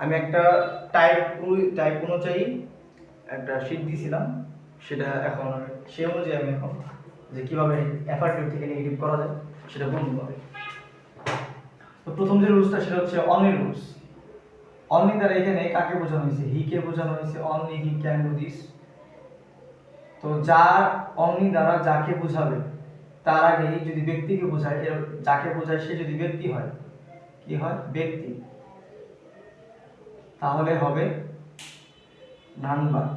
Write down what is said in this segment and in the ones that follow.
আমি একটা টাইপ অনুযায়ী একটা শীট দিয়েছিলাম, সেটা এখন সে অনুযায়ী আমি এখন যে কীভাবে অ্যাফার্মেটিভ থেকে নেগেটিভ করা যায় সেটা বলতে হবে। তো প্রথম যে রুলসটা সেটা হচ্ছে অনলি রুলস। অনলি দ্বারা এখানে কাকে বোঝানো হয়েছে? হি কে বোঝানো হয়েছে। Only he can do this. তো যার অনলি দ্বারা যাকে বোঝাবে তার আগে যদি ব্যক্তিকে বোঝায়, যাকে বোঝায় সে যদি ব্যক্তি হয়, কি হয়? ব্যক্তি, তাহলে হবে none but.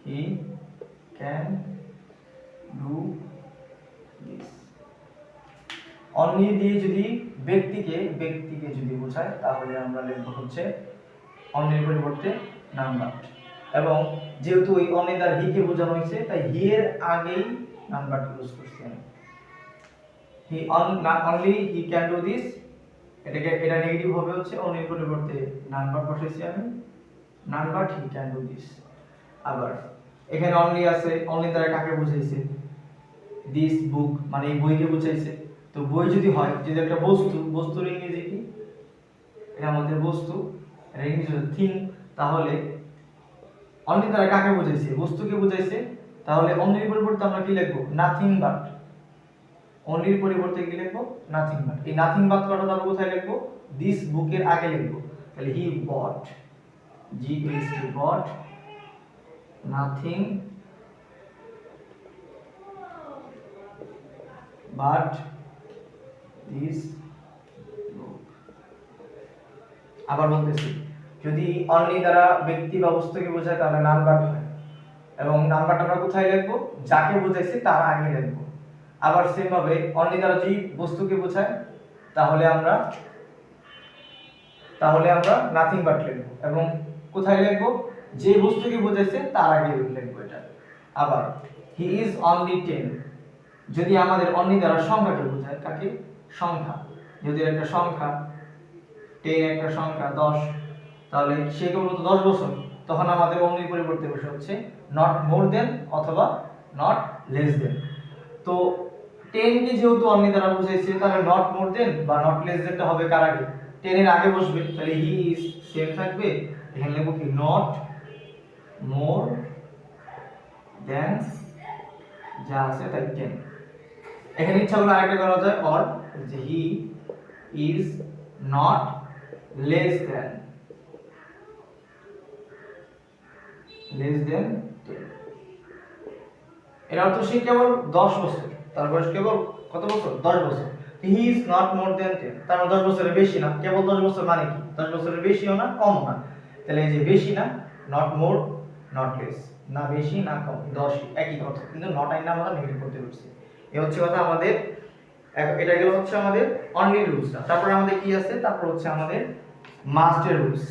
He can do this. Only দিয়ে যদি ব্যক্তিকে যদি বোঝায় তাহলে আমরা লিখব হচ্ছে অনলির পরিবর্তে নান বাট। এবং যেহেতু ওই অনলি দ্বারা হি কে বোঝানো হয়েছে তাই হি এর আগেই নান বাট ইউজ করছি আমি। Only he can do this, এটা নেগেটিভ হবে হচ্ছে অনলির পরিবর্তে নান বাট বসাইছি আমি, none but he can do this. আবার এখানে অনলি আছে, অনলি দ্বারা কাকে বোঝাইছে? দিস বুক, মানে এই বইকে বোঝাইছে। তো বই যদি হয়, যদি একটা বস্তুর ইংরেজি কি? এটা আমাদের বস্তু, এটা ইংরেজি থিং। তাহলে অনলি দ্বারা কাকে বোঝাইছে? বস্তুকে বোঝাইছে। তাহলে অনলির পরিবর্তে আমরা কি লিখব? Nothing but. অনলির পরিবর্তে কি লিখব? Nothing but. এই নাথিং বাট কথাটা আমরা কোথায় লিখব? দিস বুকের আগে লিখব। তাহলে he bought, GHT bought nothing but this book. আবার বলতেছি, যদি অনলি দ্বারা ব্যক্তি বা বস্তুকে বোঝায় তাহলে নাম বাট হয়, এবং নাম্বারটা আমরা কোথায় লিখবো? যাকে বোঝাইছে তার আগে লিখবো। আবার সেম ভাবে অনলি দ্বারা যদি বস্তুকে বোঝায় তাহলে আমরা নাথিং বাট লিখবো, এবং কোথায় লিখবো? যে বস্তুকে বোঝাইছে তার আগে লিখবো এটা। আবার হি ইজ অনলি 10, যদি আমাদের অনলি দ্বারা সংখ্যাকে বোঝায়, কাকে? সংখ্যা। যদি একটা সংখ্যা 10 একটা সংখ্যা 10, তাহলে সে কেবল 10 বছর, তখন আমাদের অনলি পরিবর্তে বসে হচ্ছে নট মোর দেন অথবা নট লেস দেন। তো 10 কে যেহেতু অনলি দ্বারা বোঝাইছে তাহলে নট মোর দেন বা নট লেস দেনটা হবে কার আগে? 10 এর আগে বসবে। তাহলে হি ইজ সেম থাকবে, এখানে লিখব কি? নট মোর দেন যা আছে তাই 10। এখানে ইচ্ছা করলে আরেকটা করা যায়, অর, যে he is not less than 10। এর অর্থ সে কেবল 10 বছর, তার বয়স কেবল কত বছর? 10 বছর। হি ইজ নট মোর দেন 10, তার মানে 10 বছরের বেশি না। কেবল 10 বছর মানে কি? 10 বছরের বেশিও না কমও না। তাহলে এই যে বেশি না, নট মোর নট লেস, না বেশি না কম, 10 একই কথা, কিন্তু নট আইন আমরা নেগেটিভ করতে পারছি। এই হচ্ছে কথা আমাদের। এটা গেল হচ্ছে আমাদের অনলি রুলসটা। তারপর আমাদের কি আছে? তারপর হচ্ছে আমাদের মাস্টের রুলস।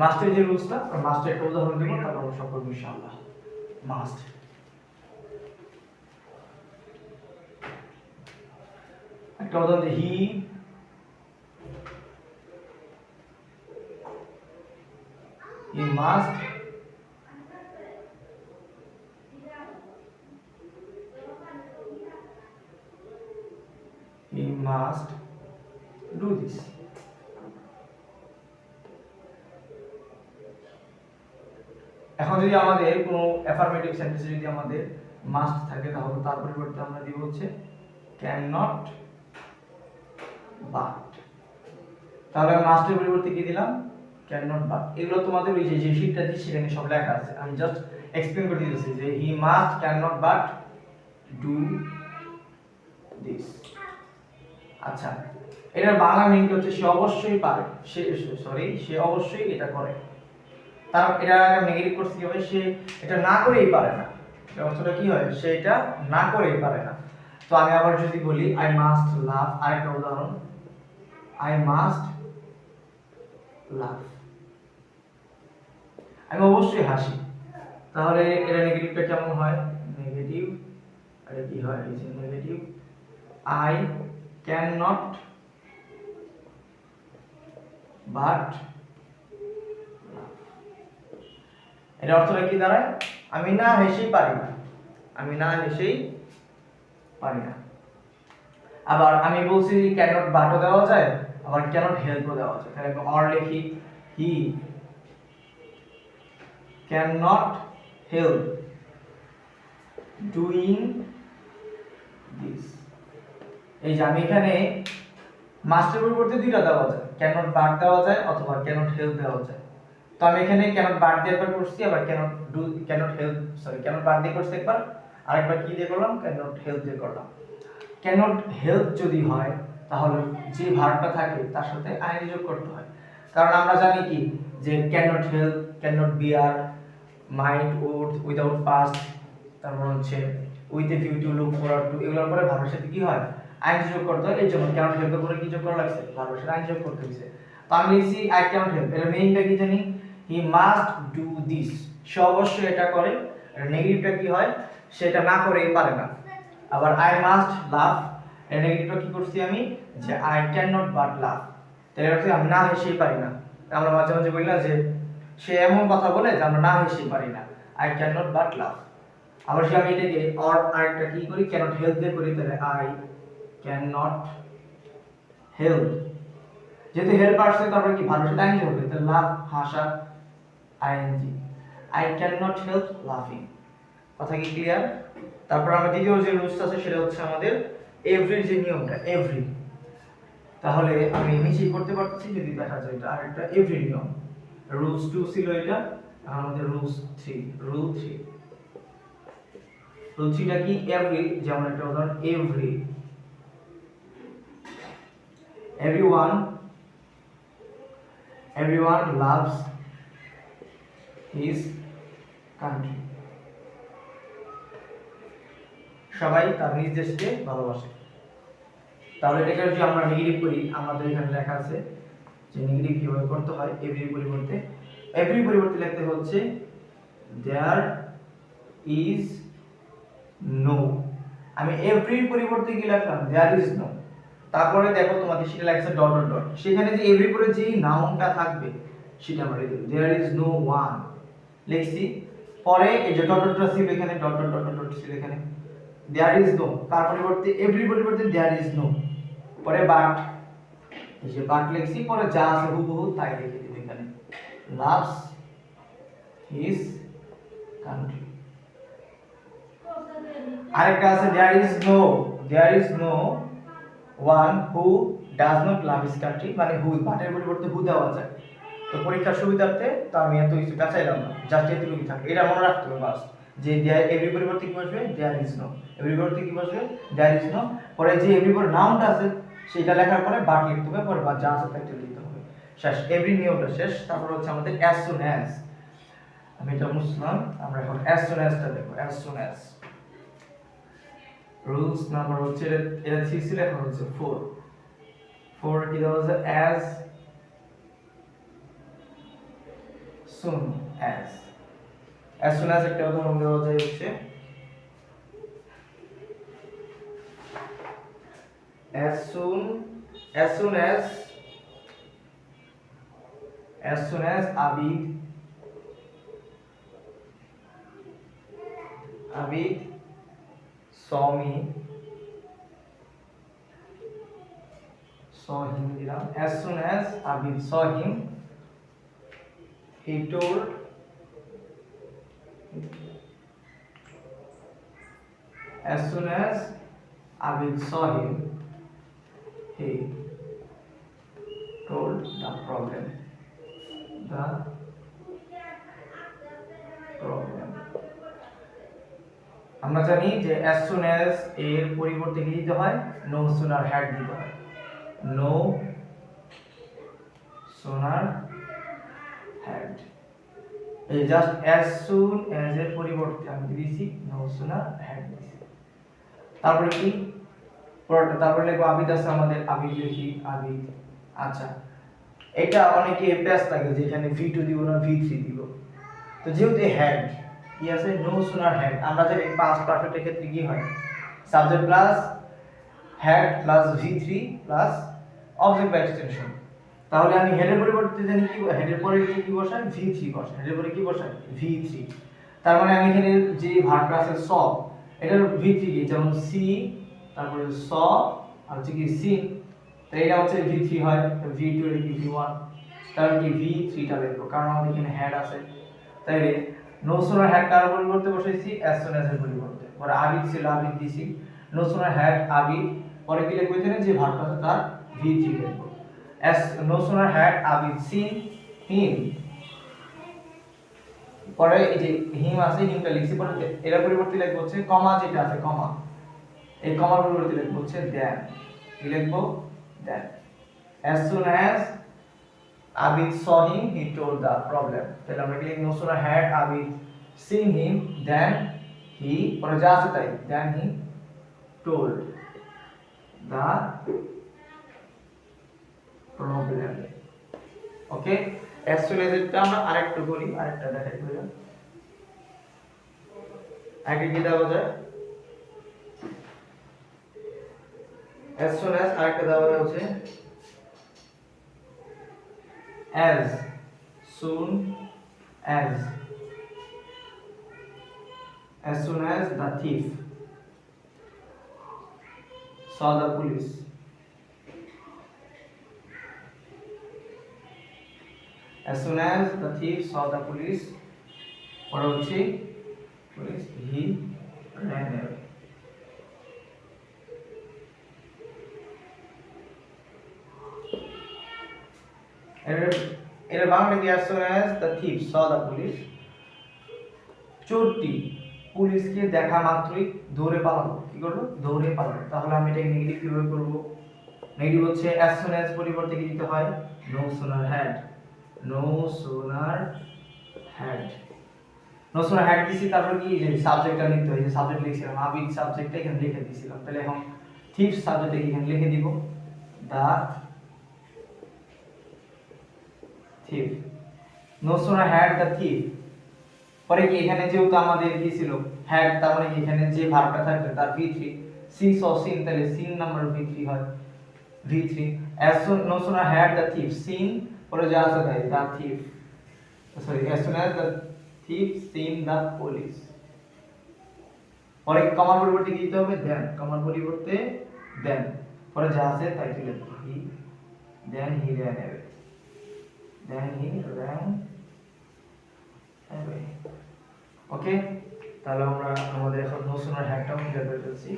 মাস্টের যে রুলসটা, মাস্টের একটা উদাহরণ দেব, তারপর আমরা সব করব ইনশাআল্লাহ। মাস্ট, একটা উদাহরণ, হি মাস্ট ডু দিস। এখন যদি আমাদের কোনো অ্যাফার্মেটিভ সেন্টেন্সে যদি আমাদের মাস্ট থাকে তাহলে তার পরিবর্তে আমরা দিব হচ্ছে ক্যান নট বাট। তাহলে মাস্টের পরিবর্তে কি দিলাম? Can not but. এগুলো তোমাদের ওই যে শীটটা দিচ্ছি সেখানে সব লেখা আছে, আমি জাস্ট এক্সপ্লেইন করে দিতেছি যে he must can not but do this. আচ্ছা, এটার বাংলা মিনিং হচ্ছে সে অবশ্যই পারে, সে অবশ্যই এটা করে। তার এটা নেগেটিভ করতে কি হবে? সে এটা না করেই পারে না। অর্থটা কি হয়? সে এটা না করেই পারে না। তো আমি আবার যদি বলি আই মাস্ট লাভ, আরেকটা উদাহরণ, আই মাস্ট লাভ, আমি অবশ্যই হাসি। তাহলে এটা নেগেটিভটা কেমন হয়? নেগেটিভ, আর কি হয়? এই যে negative, I can not but. এর অর্থটা কি দাঁড়ায়? আমি না হেসেই পারি না, আমি না হেসেই পারি না। আবার আমি বলছি ক্যান নট বাটও দেওয়া যায়, আবার ক্যানট হেল্পও দেওয়া আছে। তাহলে অর লিখি, he can not help doing this. এই যে আমি এখানে মাস্টের পরিবর্তে দুইটা দেওয়া যায়, ক্যানট বাট দেওয়া যায় অথবা ক্যানট হেল্প দেওয়া যায়। তো আমি এখানে ক্যানট বাট দিয়ে একবার করছি, আবার ক্যানট হেল্প ক্যানট বাট দিয়ে করছি একবার, আরেকবার কি দিয়ে করলাম, ক্যানট হেল্প দিয়ে করলাম। ক্যানট হেল্প যদি হয় তাহলে যে ভার্বটা থাকে তার সাথে আইএনজি যোগ করতে হয়। কারণ আমরা জানি কি যে cannot help, cannot bear, might, would, without past, তারপর হচ্ছে with a view to, look forward to, এগুলোর পরে ভার্বের সাথে কি হয়, আইএনজি যোগ করতে হয়। এই জন্য ক্যানট হেল্পের পরে কি যোগ করা লাগছে, ভার্বের সাথে আইএনজি যোগ করতে হইছে। তো আমি লিখছি আই ক্যানট হেল্প, এর মিনিংটা কি জানি, হি মাস্ট ডু দিস, সে অবশ্যই এটা করে। এর নেগেটিভটা কি হয়, সেটা না করেই পারে না। আবার আই মাস্ট লাভ, এর নেগেটিভটা কি করছি আমি, যে আই ক্যান নট বাট লাভ, তার অর্থ আমি না হেসেই পারি না। আমরা মাঝে মাঝে বলি না যে সে এমন কথা বলে যে আমরা না হেসেই পারি না, আই ক্যান নট বাট লাভ। আবার সে আমি এটাকে অর আরেকটা কি করি, ক্যান নট হেল্প দিয়ে করি, তাহলে আই ক্যান নট হেল্প, যেহেতু হেল্প আসছে তারপরে কি ভালো সেটা আইনজি হবে, তাহলে লাভ হাসা ING, I can not help লাফিং। কথা কি ক্লিয়ার? তারপর আমরা দ্বিতীয় যে রুলস আছে সেটা হচ্ছে আমাদের এভরির যে নিয়মটা, এভরি। তাহলে আমি নিচে করতে পারতেছি যদি দেখা যায় এটা আরেকটা এভরি নিয়ম। রুলস 2 ছিল এটা, আমাদের রুলস 3, রুল 3। রুল 3টা কি, এভরি, যেমন একটা উদাহরণ, every, everyone loves his country, সবাই তার নিজ দেশকে ভালোবাসে। তাহলে এটাকে যদি আমরা নেগেটিভ করি, আমাদের এখানে লেখা আছে যে নেগেটিভ কিভাবে করতে হয়। এভরি পরিবর্তে লিখতে হচ্ছে দেয়ার ইজ নো। আমি এভরি পরিবর্তে কি লিখলাম, দেয়ার ইজ নো। তারপরে দেখো তোমাদের সেটা লেখা আছে ডট ডট ডট, সেখানে যে এভরি পরে যে নাউনটা থাকবে সেটা আমরা লিখব, দেয়ার ইজ নো ওয়ান লিখছি। পরে এই যে ডট ডট ছিল এখানে, ডট ডট ডট ডট ছিল এখানে, দেয়ার ইজ নো, তার পরিবর্তে এভরি পরিবর্তে দেয়ার ইজ নো, পরে বাট, এই যে বাট লিখছি, পরে যা আছে হুবহু তাই লিখে দিব এখানে, লাভস হিজ কান্ট্রি। আরেকটা আছে there is no one who does not love his country, মানে হু, বাটের পরিবর্তে হু দেওয়া যায়। তো পরীক্ষার সুবিধার্থে তো আমি এত কিছু কাছাইলাম না, জাস্ট এতটুকু থাকে, এটা মনে রাখতে হবে বাস, যে দেয়ার এভরি পরিবর্তে কি বসবে, দেয়ার ইজ নো, এভরি পরিবর্তে কি বসবে, দেয়ার ইজ নো, পরে যে এভরি পর নাউনটা আছে সেটা লেখার পরে বাট লিখতে হবে, পরে বা যা আছে তাই লিখতে হবে, শেষ, এভরি নিয়মটা শেষ। তারপর হচ্ছে আমাদের অ্যাজ সুন অ্যাজ, আমি এটা মুছলাম, আমরা এখন অ্যাজ সুন অ্যাজটা দেখব। As soon as rules number হচ্ছে এটা 3 ছিল, এখন হচ্ছে 4 কি দেওয়া আছে, as soon as. As soon as একটা উদাহরণ দেওয়া যায় হচ্ছে as soon as Abid saw him দিলাম, as soon as Abid saw him he told as soon as Abid saw him he told the problem আমরা জানি যে as soon as এর পরিবর্তে কি দিতে হয়, no sooner had দিতে হয়, no sooner had, এই জাস্ট as soon as এর পরিবর্তে আমি দিয়েছি no sooner had দিয়েছি। তারপরে কি পরেরটা, তারপরে লিখব আবিদ আছে আমাদের, আবিদ লিখি আবিদ। আচ্ছা, এটা অনেকে প্যাস লাগে যে এখানে v2 দিব না v3 দিব, তো যেহেতু হ্যাড কি আছে, নো সুনার হ্যাড, আমরা জানি পাস্ট পারফেক্টের ক্ষেত্রে কি হয়, subject plus had plus v3 plus object by extension. তাহলে আমি হেডের পরিবর্তে জানি কি, হেডের পরে কি বসাই, v3 বসাই, হেডের পরে কি বসাই, v3। তার মানে আমি এখানে যে ভার্বটা আছে স, এটার v3 কি, যেমন সি, তারপরে স আর হচ্ছে কি সিন, তো এটা হচ্ছে V3 হয়, V2 এর কি V1, তাহলে কি V3 টা লিখবো কারণ আমাদের এখানে হেড আছে। তাইলে নো সোনার হেড কার পরিবর্তে বসাইছি অ্যাজ সুন অ্যাজ এর পরিবর্তে, পরে আবিদ ছিল আবিদ দিছি, নো সোনার হেড আবিদ, পরে কি লিখবো এখানে যে ভার্বটা আছে তার V3 লিখবো। As no sooner had Abid seen him, পরে এই যে হিম আছে হিমটা লিখছি, পরে এর পরিবর্তে লিখবো হচ্ছে কমা যেটা আছে কমা, এই কমার পরিবর্তে লিখবো হচ্ছে দেন, কি লিখবো দেন। as soon as Abid saw him he told the problem, তাহলে আমরা কি লিখবো no sooner had Abid seen him then he, পরে যা আছে তাই, then he told the problem, okay. as soon as এটা আমরা আরেকটু করি, আরেকটা দেখাই করি, আগে কি দেওয়া যায় as soon as, আরেকটা দেওয়া যায় হচ্ছে as soon as the thief saw the police, as soon as the thief saw the police, পরে হচ্ছে police he ran away, এর বাংলা কি as soon as the thief saw the police, চোরটি পুলিশকে দেখা মাত্রই দৌড়ে পালালো, কি করলো দৌড়ে পালালো। তাহলে আমি এটাকে নেগেটিভ কিভাবে করব, নেগেটিভ হচ্ছে as soon as পরিবর্তে কি দিতে হয় no sooner had, no sooner had, no sooner had দিছি, তারপর কি যে সাবজেক্টটা লিখতে হয়, যে সাবজেক্ট লিখছিলাম আবিদ সাবজেক্টটা এখানে লিখে দিয়েছিলাম, তাহলে এখন thief সাবজেক্টটা এখানে লিখে দিব the thief, no sooner had the thief, পরে কি এখানে যেহেতু আমাদের কি ছিল had, তার মানে এখানে যে ভার্বটা থাকবে তার V3, see saw seen, তাহলে seen নাম্বার V3 হয়, V3 as soon no sooner had the thief seen, পরে যা আছে তাই the thief, sorry as soon as the thief seen the police, পরে কমার পরিবর্তে কি দিতে হবে then, কমার পরিবর্তে then, পরে যা আছে তাই তুলে দিতে he, then he ran away, then he ran away, ওকে। তাহলে আমরা আমাদের এখন no sooner had টাও ক্লিয়ার করে ফেলছি।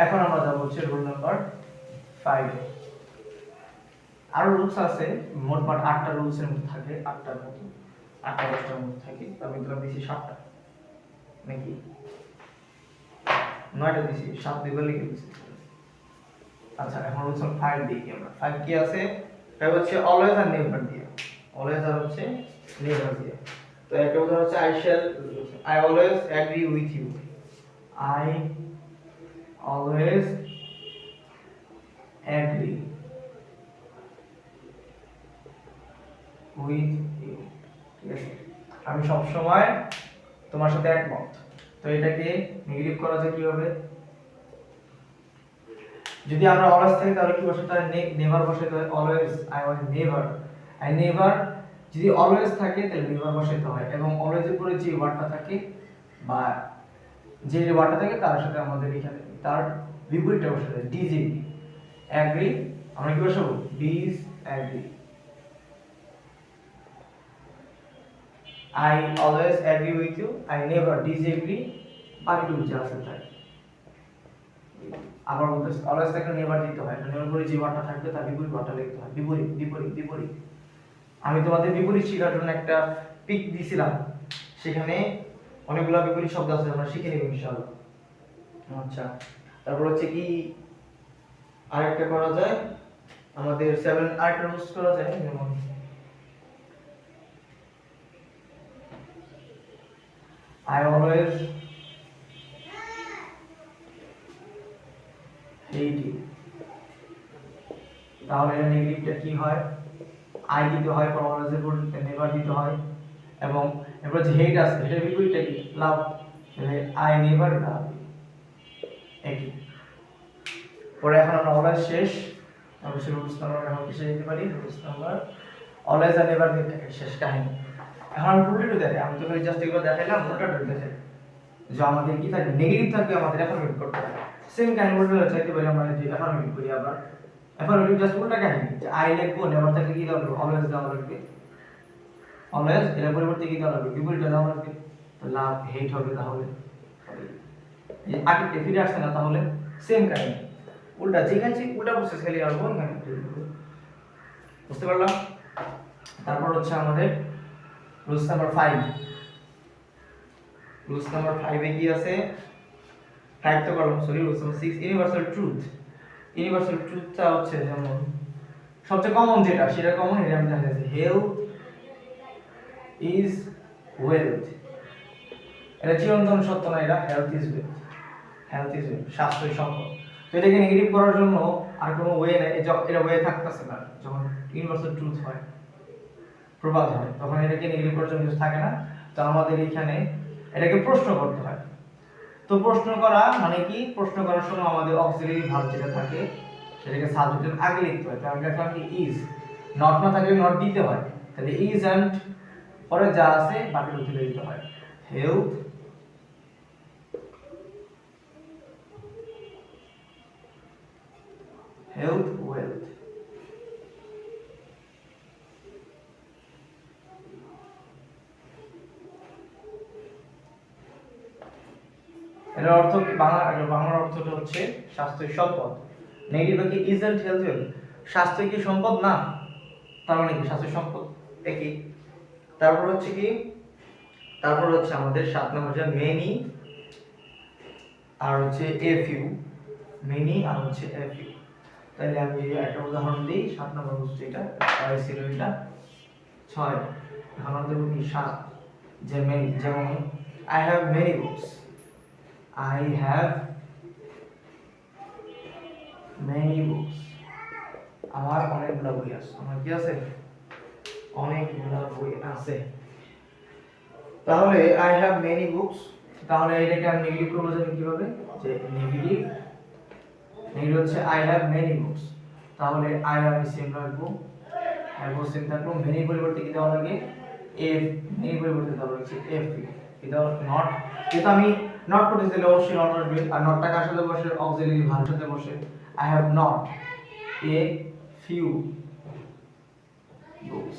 এখন আমরা যাব হচ্ছে রুল নাম্বার 5, আর রুলস আছে মোটমাট 8টা রুলস এর মধ্যে থাকে, 8টার মতো 8টা 10টার মধ্যে থাকে, আমি দিলাম দিছি 7টা নাকি 9টা দিছি, 7 দিলে লিখে দিছি। আচ্ছা এখন রুলস 5 দেখি আমরা, 5 কি আছে, 5 হচ্ছে অলওয়েজ আর নেভার দিয়ে, অলওয়েজ আর হচ্ছে নেভার দিয়ে। তো একটা উদাহরণ হচ্ছে I always agree with you, I always agree with you, ঠিক আছে, আমি সব সময় তোমার সাথে একমত। তো এটাকে নেগেটিভ করা যায় কিভাবে, যদি আমরা অলওয়েজ থাকি তাহলে কি বসাতে হয় নেভার বসাতে হয়, অলওয়েজ I never যদি অলওয়েজ থাকে তাহলে নেভার বসাতে হয়, এবং অলওয়েজ এর পরে যে ওয়ার্ডটা থাকে বা যে ওয়ার্ডটা থাকে তার সাথে আমাদের এখানে তার বিপরীতটা বসাতে হয় ডিসএগ্রি, এগ্রি আমরা কি বসাবো disagree, I always agree with you, I never disagree, বাকিটুকু যা আছে তাই। আবার বলতে অলওয়েজ থাকলে নেভার দিতে হয়, নেভার পরে যে ওয়ার্ডটা থাকবে তার বিপরীত ওয়ার্ডটা লিখতে হয়, বিপরীত বিপরীত বিপরীত। আমি তোমাদের বিপরীত শেখার জন্য একটা পিক দিছিলাম, সেখানে অনেকগুলো বিপরীত শব্দ আছে, আমরা শিখে নেব ইনশাআল্লাহ। আচ্ছা তারপর হচ্ছে কি আরেকটা করা যায়, আমাদের 7 আরেকটা রুলস করা যায়, যেমন I always hate you, তাহলে এর নেগেটিভটা কি হয়, I দিতে হয়, পর অলওয়েজ এর পর নেভার দিতে হয়, এবং এরপর যে হেট আছে এটার বিপরীতটা কি লাভ, তাহলে I never love you, একই। পরে এখন আমরা অলওয়েজ শেষ, অবশ্যই রুলস নাম্বার এখন কিসে দিতে পারি, রুলস নাম্বার অলওয়েজ আর নেভার দিয়ে শেষ কাহিনী। এখন আমি উল্টো দেখাই, আমি তো জাস্ট এগুলো দেখাইলাম, উল্টা দেখাই যে আমাদের কি থাকে নেগেটিভ থাকবে আমাদের অ্যাফার্মেটিভ করতে হবে, সেম কাহিনী উল্টো চাইতে পারি আমরা যে অ্যাফার্মেটিভ করি আবার অ্যাফার্মেটিভ জাস্ট উল্টা কাহিনী, যে আই লিখবো নেভার থাকলে কি দেওয়া লাগবে, অলওয়েজ দেওয়া লাগবে, অলওয়েজ এর পরিবর্তে কি দেওয়া লাগবে, বিপরীতটা দেওয়া লাগবে। তো লাভ হেট হবে, তাহলে এই আগেরটা ফিরে আসছে না, তাহলে সেম কাহিনী উল্টা, যেখানে উল্টা প্রসেস খালি আর কোন কাহিনী বুঝতে পারলাম। তারপর হচ্ছে আমাদের রুলস নাম্বার 5। রুলস নাম্বার 5 এ কি আছে, 5 তো করলাম, sorry. Rules number 6 universal truth. Universal ট্রুথটা হচ্ছে যেমন সবচেয়ে কমন যেটা, সেটা কমন, এটা আমি জানি যে হেলথ ইজ ওয়েলথ। এটা চিরন্তন সত্য না, এটা health is wealth. Health is wealth, স্বাস্থ্যই সম্পদ। তো এটাকে নেগেটিভ করার জন্য আর কোনো ওয়ে নাই, এটা ওয়ে থাকতেছে না। যখন ইউনিভার্সাল ট্রুথ হয়, প্রবাদ হয়, তখন এটাকে নেগেটিভ করার জন্য কিছু থাকে না। তো আমাদের এখানে এটাকে প্রশ্ন করতে হয়। তো প্রশ্ন করা মানে কি, প্রশ্ন করার সময় আমাদের অক্সিলারি ভার্ব যেটা থাকে সেটাকে সাবজেক্টের আগে লিখতে হয়। তাহলে দেখলাম কি ইজ, নট না থাকলে নট দিতে হয়, তাহলে ইজ এন্ড পরে যা আছে বাকিটা তুলে দিতে হয়। Health health wealth. এর অর্থ কি, বাংলার অর্থটা হচ্ছে স্বাস্থ্যই সম্পদ। নেগেটিভ কি ইজ এন্ড হেলথ ওয়েলথ, স্বাস্থ্য কি সম্পদ না, তার মানে কি স্বাস্থ্য সম্পদ একই। তারপর হচ্ছে কি, তারপর হচ্ছে আমাদের 7 নম্বর যে মেনি আর হচ্ছে এ ফিউ। মেনি আর হচ্ছে এ ফিউ। তাহলে আমি একটা উদাহরণ দিই। 7 নম্বর হচ্ছে এটা, আর ছিল এটা 6, এখন দেব কি 7, যে মেনি, যেমন I have many books. I have many books, আমার অনেকগুলো বই আছে। আমার কি আছে, অনেকগুলো বই আছে। তাহলে আই হ্যাভ মেনি বুকস, তাহলে এটাকে আমি নেগেটিভ করব জানি কিভাবে, যে নেগেটিভ হচ্ছে আই হ্যাভ মেনি বুকস। তাহলে আই হ্যাভ সেম রাখবো, হ্যাভ সেম থাকলো, মেনি পরিবর্তে কি দেওয়া লাগে, এফ। মেনি পরিবর্তে দেওয়া হচ্ছে এফ, এটা নট। যেহেতু আমি নট করতে দিলে অবশ্যই নট আসবে, আর নটটা কার সাথে বসে, অক্সিলারি ভার্বের সাথে বসে। I have not a few books,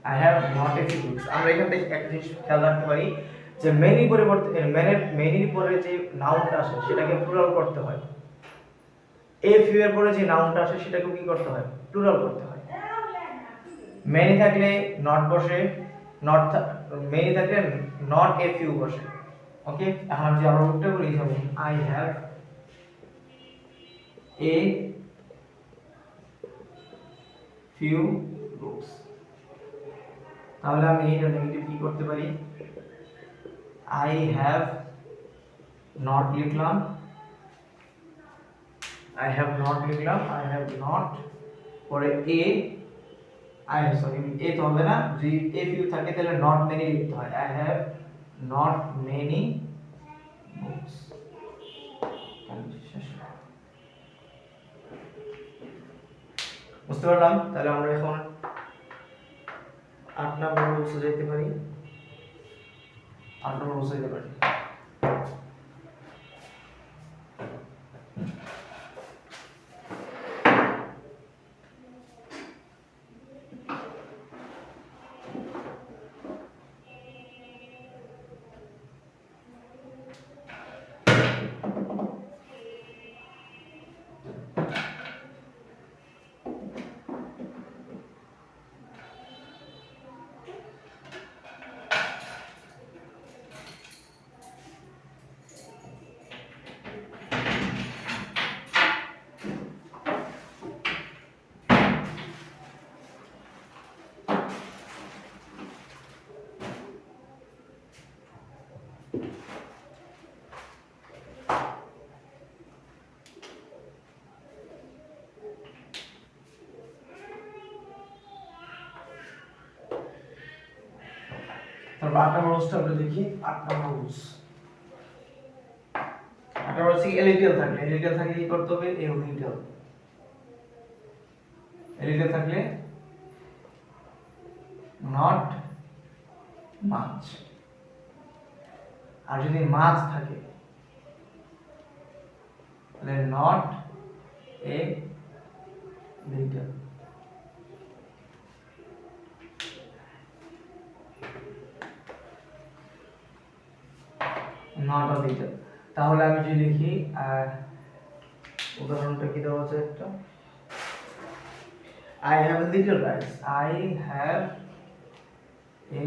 I have not a few books. আমরা এখান থেকে একটা জিনিস খেয়াল রাখতে পারি, যে মেনি পরিবর্তে মেনির পরে যে নাউনটা আসে সেটাকে প্লুরাল করতে হয়। এ ফিউ এর পরে যে নাউনটা আসে সেটাকে কি করতে হয়, প্লুরাল করতে হয়। মেনি থাকলে নট বসে, নট মেনি থাকলে নট এ ফিউ বসে। ওকে, এখন যদি আমরা উল্টো করি, যেমন I have a few books, তাহলে আমি এটা নেগেটিভ কি করতে পারি, আই হ্যাভ নট লিখলাম, আই হ্যাভ নট লিখলাম, আই হ্যাভ নট পরে এ, আই সরি এ তো হবে না, যদি এ ফিউ থাকে তাহলে নট মেনি লিখতে হয়। I have not many books. বুঝতে পারলাম। তাহলে আমরা এখন 8 নম্বর রুলসে যেতে পারি। 8 নম্বর রুলসে যেতে পারি। তারপর 8 নম্বর রুলসটা আমরা দেখি। 8 নম্বর রুলস, 8 নম্বর হচ্ছে এলিটেল থাকলে, এলিটেল থাকলে কি করতে হবে, এ লিটল। এলিটেল থাকলে নট মাচ, আর যদি মাছ থাকে তাহলে not a little, not a little। তাহলে আমি যদি লিখি উদাহরণটা কি দেওয়া আছে একটা, I have a little rice, I have a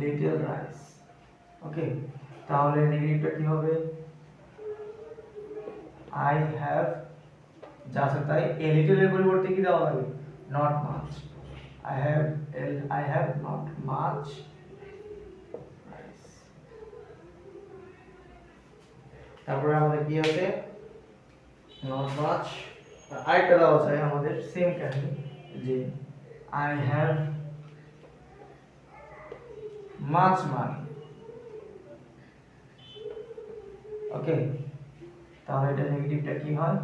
little rice, ওকে। তাহলে নেগেটিভটা কি হবে, I have যা আছে তাই, a little এর পরিবর্তে কি দেওয়া হবে, not much, I have not much rice। তারপরে আমাদের কি আছে, not much, আরেকটা দেওয়া আছে আমাদের সেম কাহিনী যে I have much money, ওকে। তাহলে এটা নেগেটিভটা কি হয়,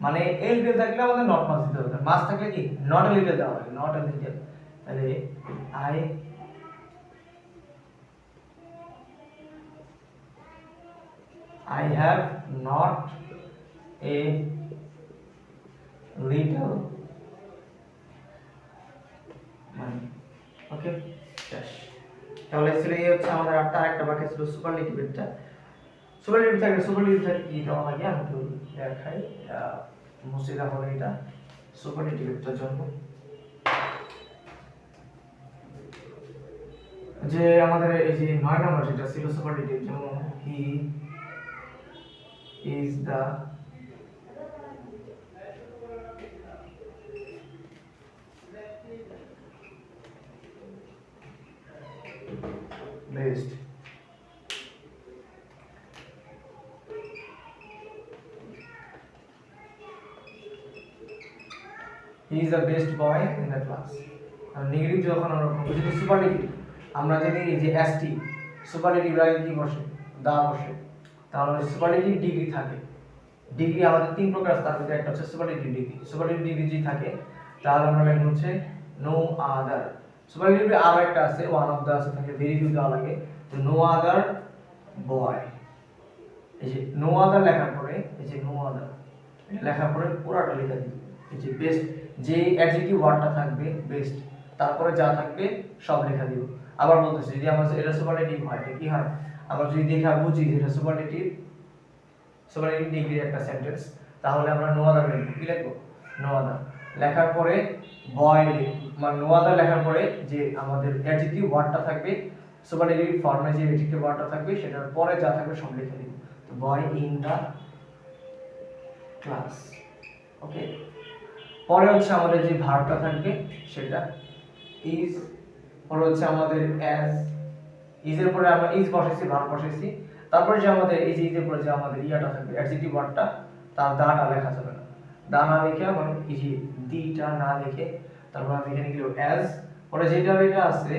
মানে এ লিটল থাকলে আমাদের নট মাছ দিতে হবে, মাছ থাকলে কি নট এ লিটল দেওয়া হবে, নট এ লিটল। তাহলে I have not a little money, ওকে। তাহলে ছিল এই হচ্ছে আমাদের আরেকটা বাকি ছিল সুপারলেটিভটা। সুপারলেটিভ থাকে কি দেওয়া লাগে আমি একটু দেখাই, মুছে রাখো এটা সুপারলেটিভটার জন্য, যে আমাদের এই যে 9 নম্বর যেটা ছিল সুপারলেটিভ, যেমন he is the best, he is the best boy in the class। আর নেগেটিভ যখন আমরা যদি সুপারলেটিভ, আমরা যদি এই যে এসটি সুপারলেটিভ আগে কি বসে, দা বসে, তাহলে সুপারলেটিভ ডিগ্রি থাকে। ডিগ্রি আমাদের তিন প্রকার আছে, তার মধ্যে একটা হচ্ছে সুপারলেটিভ ডিগ্রি। সুপারলেটিভ ডিগ্রি যদি থাকে তাহলে আমরা লিখব হচ্ছে নো আদার। সুপারলেটিভ আরো একটা আছে, ওয়ান অফ দা আছে, থাকে ভেরি ফিউ দেওয়া লাগে, তো নো আদার বয়। এই যে নো আদার লেখার পরে, এই যে নো আদার লেখার পরে পুরোটা লেখা দিই, এই যে বেস্ট, যে অ্যাডজেক্টিভ ওয়ার্ডটা থাকবে বেস্ট, তারপরে যা থাকবে সব লেখা দিব। আবার বলতেছি যদি আমার এটা সুপারলেটিভ হয় এটা কি হয়, আমরা যদি দেখা বুঝি যে এটা সুপারলেটিভ ডিগ্রির একটা সেন্টেন্স, তাহলে আমরা নো আদার লিখব। কি লিখব, নো আদার লেখার পরে বয়, মানে নো আদার লেখার পরে যে আমাদের অ্যাডজেক্টিভ ওয়ার্ডটা থাকবে সুপারলেটিভ ফর্মে, যে অ্যাডজেক্টিভ ওয়ার্ডটা থাকবে সেটার পরে যা থাকবে সব লিখে দিব। তো বয় ইন দা ক্লাস, ওকে। পরে হচ্ছে আমাদের যে ভার্বটা থাকবে সেটা ইজ, পরে হচ্ছে আমাদের অ্যাজ, ইজের পরে আমরা ইজ বসাইছি, ভার্ব বসাইছি, তারপরে যে আমাদের এই যে ইজের পরে যে আমাদের ইয়াটা থাকবে অ্যাডজেক্টিভ ওয়ার্ডটা, তার দাটা লেখা যাবে না, দা না লিখে মানে এই যে দিটা না লিখে তারপর আমি এখানে লিখব অ্যাজ, পরে যেটা এটা আছে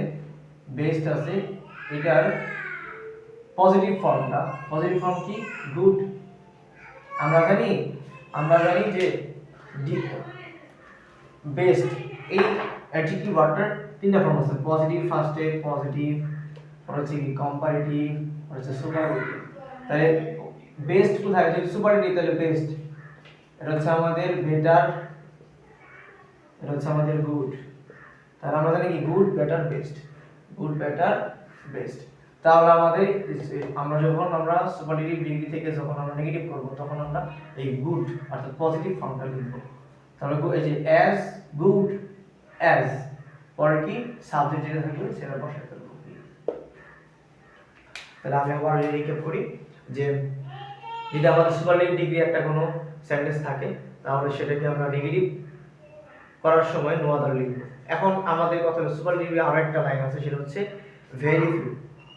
বেস্ট আছে, এটার পজিটিভ ফর্মটা, পজিটিভ ফর্ম কি, গুড। আমরা জানি যে বেস্ট এই অ্যাডজেক্টিভ ওয়ার্ডটার তিনটা ফর্ম আছে, পজিটিভ ফার্স্টে পজিটিভ, পরে হচ্ছে কি কম্পারেটিভ, পরে হচ্ছে সুপারলেটিভ। তাহলে বেস্ট কোথায়, যদি সুপারলেটিভ তাহলে বেস্ট, এটা হচ্ছে আমাদের বেটার, এটা হচ্ছে আমাদের গুড। তাহলে আমরা জানি কি good better best, good better best. তাহলে আমাদের যখন আমরা সুপারলেটিভ ডিগ্রি থেকে যখন আমরা নেগেটিভ করব তখন আমরা এই গুড অর্থাৎ পজিটিভ ফর্মটা লিখব। তাহলে এই যে অ্যাজ, গুড, অ্যাজ, পরে কি সাবজেক্ট যেটা থাকবে সেটা বসাতে হবে। তাহলে আমি আবার রিক্যাপ করি যে যদি আমাদের সুপারলেটিভ ডিগ্রি একটা কোনো সেন্টেন্স থাকে তাহলে সেটাকে আমরা নেগেটিভ করার সময় নো আদার লিখব। এখন আমাদের কথা হলো সুপারলেটিভে আরো একটা লাইন আছে, সেটা হচ্ছে ভেরি ফিউ।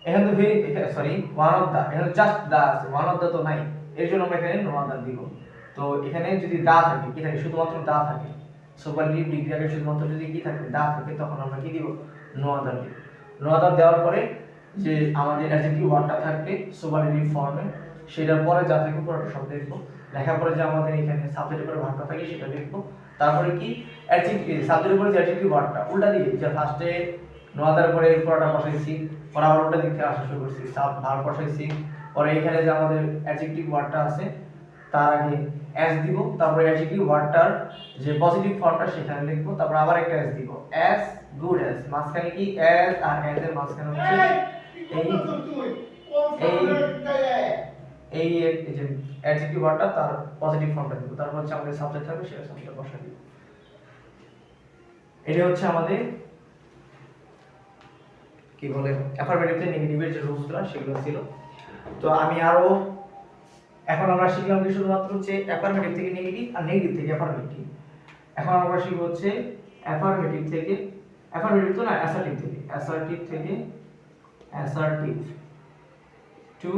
এখানে তো ওয়ান অফ দা, এখানে জাস্ট দা আছে, ওয়ান অফ দা তো নাই, এর জন্য আমরা এখানে নো আদার দিব। তো এখানে যদি দা থাকে, কি থাকে, শুধুমাত্র দা থাকে, সুপারলেটিভ ডিগ্রি আগে শুধুমাত্র যদি কি থাকে, দা থাকে, তখন আমরা কি দিব, নো আদার দিব। নো আদার দেওয়ার পরে যে আমাদের অ্যাডজেক্টিভ ওয়ার্ডটা থাকবে সুপারলেটিভ ফর্মে, সেটার পরে যা থাকবে পুরোটা সব লিখবো। লেখার পরে যে আমাদের এখানে সাবজেক্টের উপরে ভার্বটা থাকে সেটা লিখবো। তারপরে কি অ্যাডজেক্টিভ, সাবজেক্টের উপরে যে অ্যাডজেক্টিভ ওয়ার্ডটা উল্টা দিয়ে, যে ফার্স্টে নো আদার পরে পুরোটা বসাইছি, পরে আবার উল্টা দিক থেকে আসা শুরু করছি, ভার্ব বসাইছি, পরে এখানে যে আমাদের অ্যাডজেক্টিভ ওয়ার্ডটা আছে তার আগে অ্যাজ দিব, তারপরে অ্যাডজেক্টিভ ওয়ার্ডটার যে পজিটিভ ফর্মটা সেখানে লিখবো, তারপর আবার একটা অ্যাজ দিব, অ্যাজ গুড অ্যাজ, মাঝখানে কি অ্যাজ আর অ্যাজ এর মাঝখানে হচ্ছে এই এই যে অ্যাডজেক্টিভ ওয়ার্ডটা তার পজিটিভ ফর্মটা দিব, তারপর হচ্ছে আমাদের সাবজেক্ট থাকবে সেটা সাবজেক্ট বসাই দিব। এটা হচ্ছে আমাদের কি বলে অ্যাফারমেটিভ থেকে নেগেটিভের যে রুলসগুলো সেগুলো ছিল। তো আমি আরো এখন আমরা শিখলাম কি শুধুমাত্র হচ্ছে অ্যাফারমেটিভ থেকে নেগেটিভ আর নেগেটিভ থেকে অ্যাফারমেটিভ। এখন আমরা শিখব হচ্ছে অ্যাফারমেটিভ থেকে, অ্যাফারমেটিভ তো না অ্যাসার্টিভ থেকে, অ্যাসার্টিভ থেকে assertive two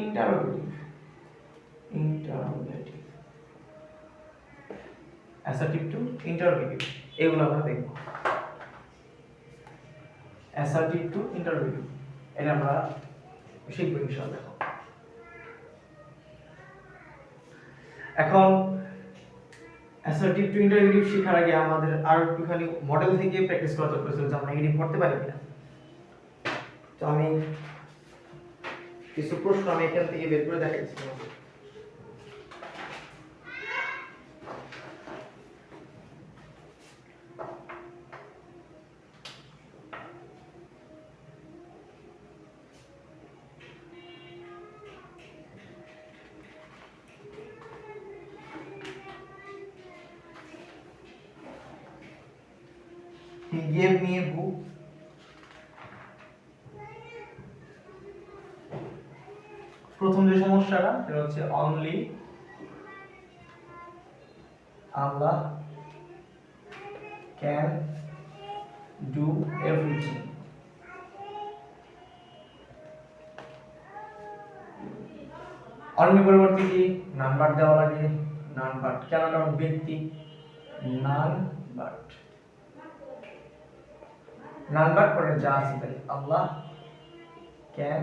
interrogative, interrogative, assertive two interrogative, এগুলো আমরা দেখব। অ্যাসার্টিভ টু ইন্টারোগেটিভ এটা আমরা শিখব ইনশাআল্লাহ। এখন অ্যাসার্টিভ টু ইন্টারোগেটিভ শেখার আগে আমাদের আর একটুখানি মডেল থেকে প্র্যাকটিস করা দরকার ছিল যে আমরা নেগেটিভ করতে পারি কিনা। তো আমি কিছু প্রশ্ন আমি এখান থেকে বের করে দেখাচ্ছি। He gave me a book. প্রথম যে সমস্যাটা সেটা হচ্ছে only Allah can do everything. only পরিবর্তে কি নান বাট দেওয়া লাগে, নান বাট কেন, কারণ ব্যক্তি নান বাট, নান বাট পরে যা আছে তাই আল্লাহ ক্যান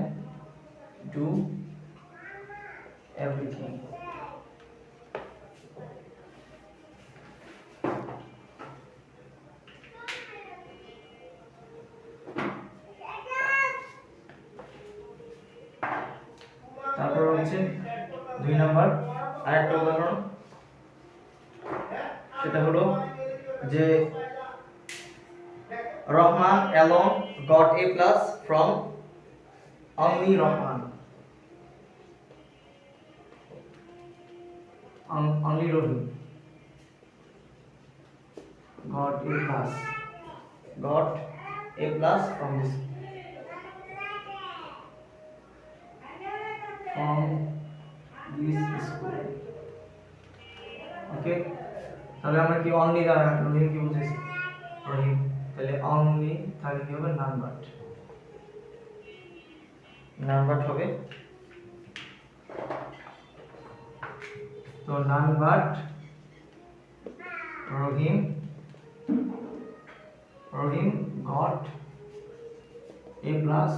ডু এভরিথিং। তারপর হচ্ছে 2 নাম্বার আরেকটা উদাহরণ, সেটা হলো যে Rahman alone got a plus from only Rahman, only Rahim got a plus, got a plus from this, from this school. ওকে, তাহলে আমরা কি অনলি দ্বারা রহিম কি বুঝেছি, রহিম, তাহলে অনলি তাহলে কি হবে নান বাট, নান বাট হবে, তো none but Rahim, Rahim got a plus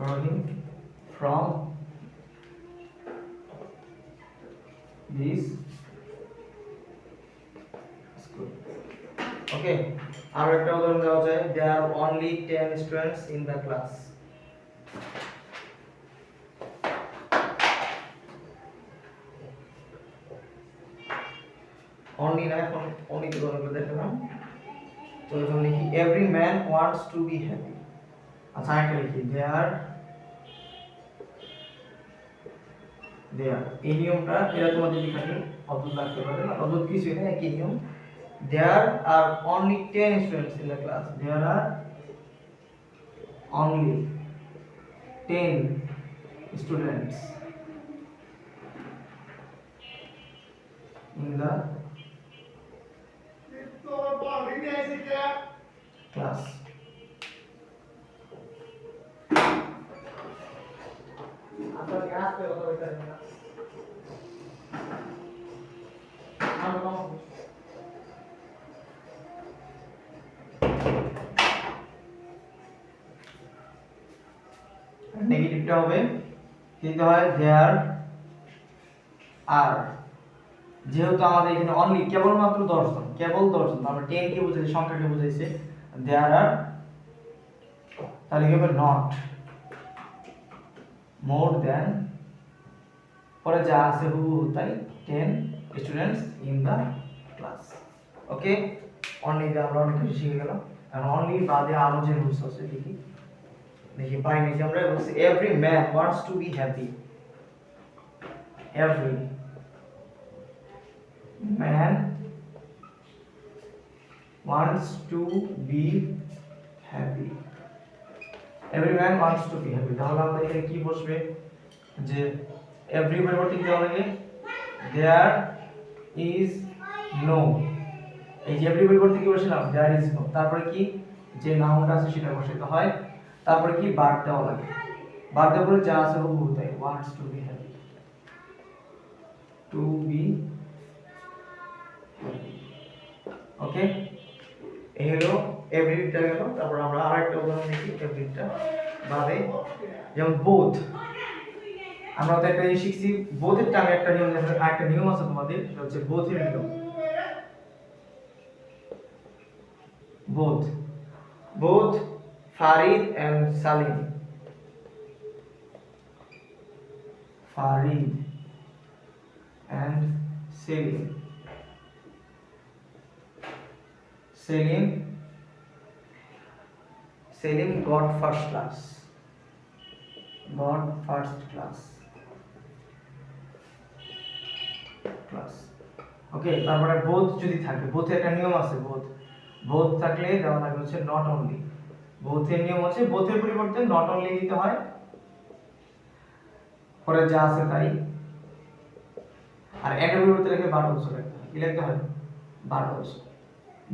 Rahim from this school. Okay, আর একটা উদাহরণ দেওয়া যায়, there are only 10 students in the class. only না, এখন only তো উদাহরণ দেখালাম, তো এখন লিখি every man wants to be happy। আচ্ছা একটা লিখি there এই নিয়মটা এটা তোমাদের এখানে অদ্ভুত লাগতে পারে না, অদ্ভুত কিছুই না, একই নিয়ম। there are only 10 students in the class, there are only 10 students in the class. আপনার ক্লাস पे কথা বলতে না, আমরা নেগেটিভটা হবে দিতে হয় দেয়ার আর, যেহেতু আমাদের এখানে অনলি কেবলমাত্র 10 জন, কেবল 10 জন, আমরা 10 কে বুঝাইছে, সংখ্যাকে বুঝাইছে, দেয়ার আর তাহলে কি হবে নট মোর দ্যান, পরে যা আছে হুবহু তাই 10 students in the class. Okay, only দিয়ে আমরা অনেক কিছু শিখে গেলাম। আর অনলি বাদে আরো যে রুলস আছে দেখি পাইনি যে আমরা বলছি every man wants to be happy, every man wants to be happy, every man wants to be happy। তাহলে আমরা এখানে কি বসবে যে every পরিবর্তে কি দেওয়া লাগে there is no, এই যে every পরিবর্তে কি বসালাম there is no, তারপরে কি যে নাউনটা আছে সেটা বসাতে হয়, তারপরে কি বার দেওয়া লাগে, বার দেওয়ার পরে যা আছে হুবহু তাই wants to be happy, to be happy। ওকে, এই হলো এভরিটা গেল। তারপর আমরা আরেকটা উদাহরণ দেখি এভরিটা বাদে, যেমন বোথ। আমরা তো একটা জিনিস শিখছি বোথের টাইমে একটা নিয়ম, একটা নিয়ম আছে তোমাদের, সেটা হচ্ছে বোথের নিয়ম। Both, both Farid and Salim, Farid and Selim, Selim got first class, got first class। Okay, তারপরে বোথ যদি থাকে, বোথের একটা নিয়ম আছে, বোথ থাকলে দেওয়া লাগে হচ্ছে নট অনলি। বোথের নিয়ম হচ্ছে বোথের পরিবর্তে নট অনলি দিতে হয়, পরে যা আছে তাই, আর এর পরিবর্তে লিখে বাট অলসো লিখতে হয়। কি লিখতে হয়? But also.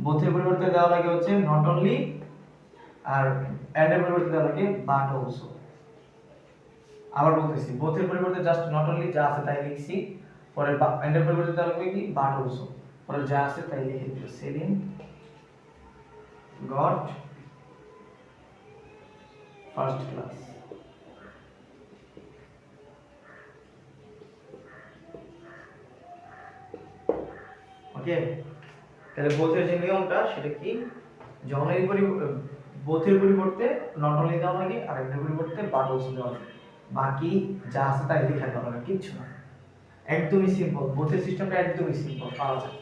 বোথের পরিবর্তে দেওয়া লাগে হচ্ছে নট অনলি, আর এন্ড এর পরিবর্তে দেওয়া লাগে বাট অলসো। আবার বলতেছি, বোথের পরিবর্তে জাস্ট নট অনলি যা আছে তাই লিখছি, পরে এন্ড এর পরিবর্তে দেওয়া লাগবে কি বাট অলসো, পরে যা আছে তাই লিখে দিও। Salim got first class. Okay, তাহলে বোথের যে নিয়মটা সেটা কি, যখনই বোথের পরিবর্তে নট অনলি দেওয়া লাগে আর এর পরিবর্তে বাট অলসো দেওয়া লাগে, বাকি যা আছে তাই লেখা দেওয়া লাগে, কিচ্ছু না, একদমই সিম্পল। বোথের সিস্টেমটা একদমই সিম্পল, পাওয়া যায়।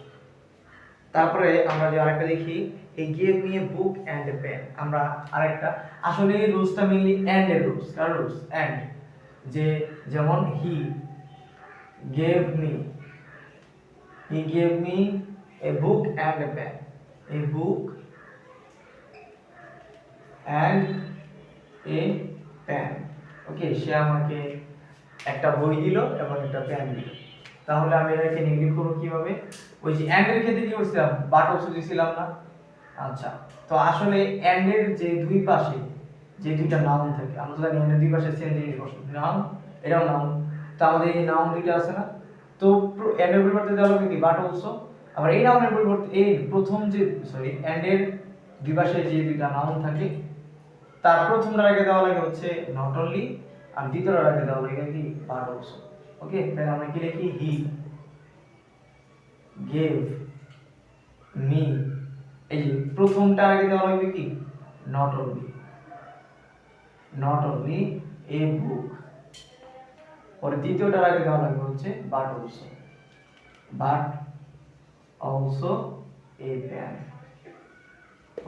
তারপরে আমরা যে আরেকটা দেখি, এই gave me a book and a pen. আমরা আরেকটা, আসলে এই রুলসটা মেইনলি এন্ড এর রুলস, কার রুলস? এন্ড, যে যেমন he gave me a book and a pen, a book and a pen. Okay, সে আমাকে একটা বই দিল এবং একটা পেন দিল। তাহলে আমি এটাকে নেগেটিভ করব কিভাবে? ওই যে এন্ড এর ক্ষেত্রে কি করছিলাম, বাট অলসো দিছিলাম না? আচ্ছা, তো আসলে এন্ড এর যে দুই পাশে যে দুইটা নাউন থাকে, আমরা জানি এন্ড এর দুই পাশে সেম জিনিস বসে, নাউন এটাও নাউন, তো আমাদের এই নাউন দুইটা আছে না, তো এন্ড এর পরিবর্তে দেওয়া হবে কি বাট অলসো। আবার এই নাউনের পরিবর্তে এই প্রথম যে এন্ড এর দুই পাশে যে দুইটা নাউন থাকে, তার প্রথমটার আগে দেওয়া লাগে হচ্ছে নট অনলি, আর দ্বিতীয়টার আগে দেওয়া লাগে কি বাট অলসো। ওকে, তাহলে আমরা কি লিখি, হি গেভ মি, এই যে প্রথমটার আগে দেওয়া লাগবে কি নট অনলি এ বুক, পরে দ্বিতীয়টার আগে দেওয়া লাগবে হচ্ছে বাট অলসো এ পেন।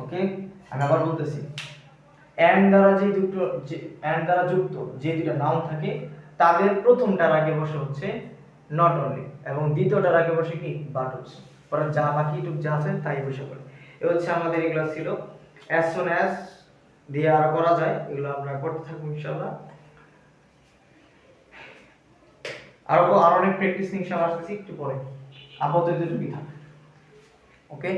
ওকে, আমি আবার বলতেছি, এন্ড দ্বারা যুক্ত যে দুটো নাউন থাকে তাদের প্রথমটার আগে বসে হচ্ছে নট অনলি এবং দ্বিতীয়টার আগে বসে কি বাট অলসো, পরে যা বাকিটুক যা আছে তাই বসে পড়ে। এ হচ্ছে আমাদের এগুলো ছিল অ্যাজ সুন অ্যাজ দিয়ে আর করা যায়, এগুলো আমরা করতে থাকবো ইনশাআল্লাহ। আর অনেক প্র্যাকটিস ইনশাআল্লাহ আসতেছি একটু পরে, আপাতত এতটুকুই থাক। ওকে।